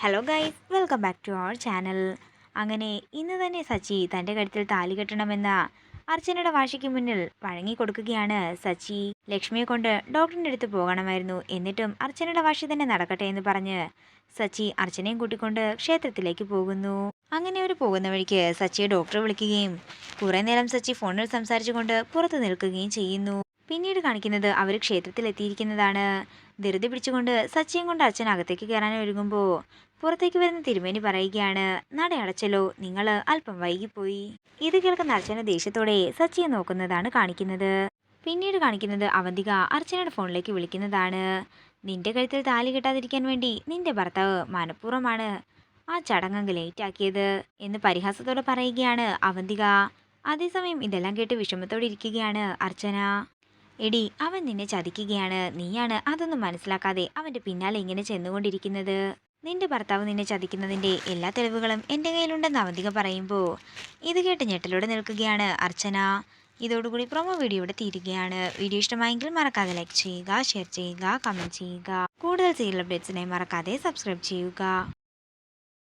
Hello guys, welcome back to our channel. അങ്ങനെ ഇന്ന് തന്നെ സച്ചി തൻ്റെ കഴുത്തിൽ താലി കെട്ടണമെന്ന അർച്ചനയുടെ വാശിക്ക് മുന്നിൽ വഴങ്ങിക്കൊടുക്കുകയാണ്. സച്ചി ലക്ഷ്മിയെ കൊണ്ട് ഡോക്ടറിൻ്റെ അടുത്ത് പോകണമായിരുന്നു, എന്നിട്ടും അർച്ചനയുടെ വാശി തന്നെ നടക്കട്ടെ എന്ന് പറഞ്ഞ് സച്ചി അർച്ചനയും കൂട്ടിക്കൊണ്ട് ക്ഷേത്രത്തിലേക്ക് പോകുന്നു. അങ്ങനെ അവർ പോകുന്ന വഴിക്ക് സച്ചിയെ ഡോക്ടർ വിളിക്കുകയും കുറേ നേരം സച്ചി ഫോണിൽ സംസാരിച്ചുകൊണ്ട് പുറത്തു നിൽക്കുകയും ചെയ്യുന്നു. പിന്നീട് കാണിക്കുന്നത് അവർ ക്ഷേത്രത്തിൽ എത്തിയിരിക്കുന്നതാണ്. ധൃതി പിടിച്ചുകൊണ്ട് സച്ചിയും കൊണ്ട് അച്ഛൻ അകത്തേക്ക് കയറാൻ ഒരുങ്ങുമ്പോൾ പുറത്തേക്ക് വരുന്ന തിരുമേനി പറയുകയാണ്, നട അടച്ചല്ലോ, നിങ്ങൾ അല്പം വൈകിപ്പോയി. ഇത് കേൾക്കുന്ന അർച്ചന ദേഷ്യത്തോടെ സച്ചിയെ നോക്കുന്നതാണ് കാണിക്കുന്നത്. പിന്നീട് കാണിക്കുന്നത് അവന്തിക അർച്ചനയുടെ ഫോണിലേക്ക് വിളിക്കുന്നതാണ്. നിന്റെ കഴുത്തിൽ താലി കെട്ടാതിരിക്കാൻ വേണ്ടി നിന്റെ ഭർത്താവ് മനഃപൂർവ്വമാണ് ആ ചടങ്ങ് ലേറ്റ് ആക്കിയത് എന്ന് പരിഹാസത്തോടെ പറയുകയാണ് അവന്തിക. അതേസമയം ഇതെല്ലാം കേട്ട് വിഷമത്തോടെ ഇരിക്കുകയാണ് അർച്ചന. എടി, അവൻ നിന്നെ ചതിക്കുകയാണ്, നീയാണ് അതൊന്നും മനസ്സിലാക്കാതെ അവന്റെ പിന്നാലെ ഇങ്ങനെ ചെന്നുകൊണ്ടിരിക്കുന്നത്. നിന്റെ ഭർത്താവ് നിന്നെ ചതിക്കുന്നതിന്റെ എല്ലാ തെളിവുകളും എൻ്റെ കയ്യിലുണ്ടെന്ന് അവന്തിക പറയുമ്പോൾ ഇത് കേട്ട് ഞെട്ടലോടെ നിൽക്കുകയാണ് അർച്ചന. ഇതോടുകൂടി പ്രൊമോ വീഡിയോ ഇവിടെ തീരുകയാണ്. വീഡിയോ ഇഷ്ടമായെങ്കിൽ മറക്കാതെ ലൈക്ക് ചെയ്യുക, ഷെയർ ചെയ്യുക, കമന്റ് ചെയ്യുക. കൂടുതൽ സീരിയൽ അപ്ഡേറ്റ്സിനായി മറക്കാതെ സബ്സ്ക്രൈബ് ചെയ്യുക.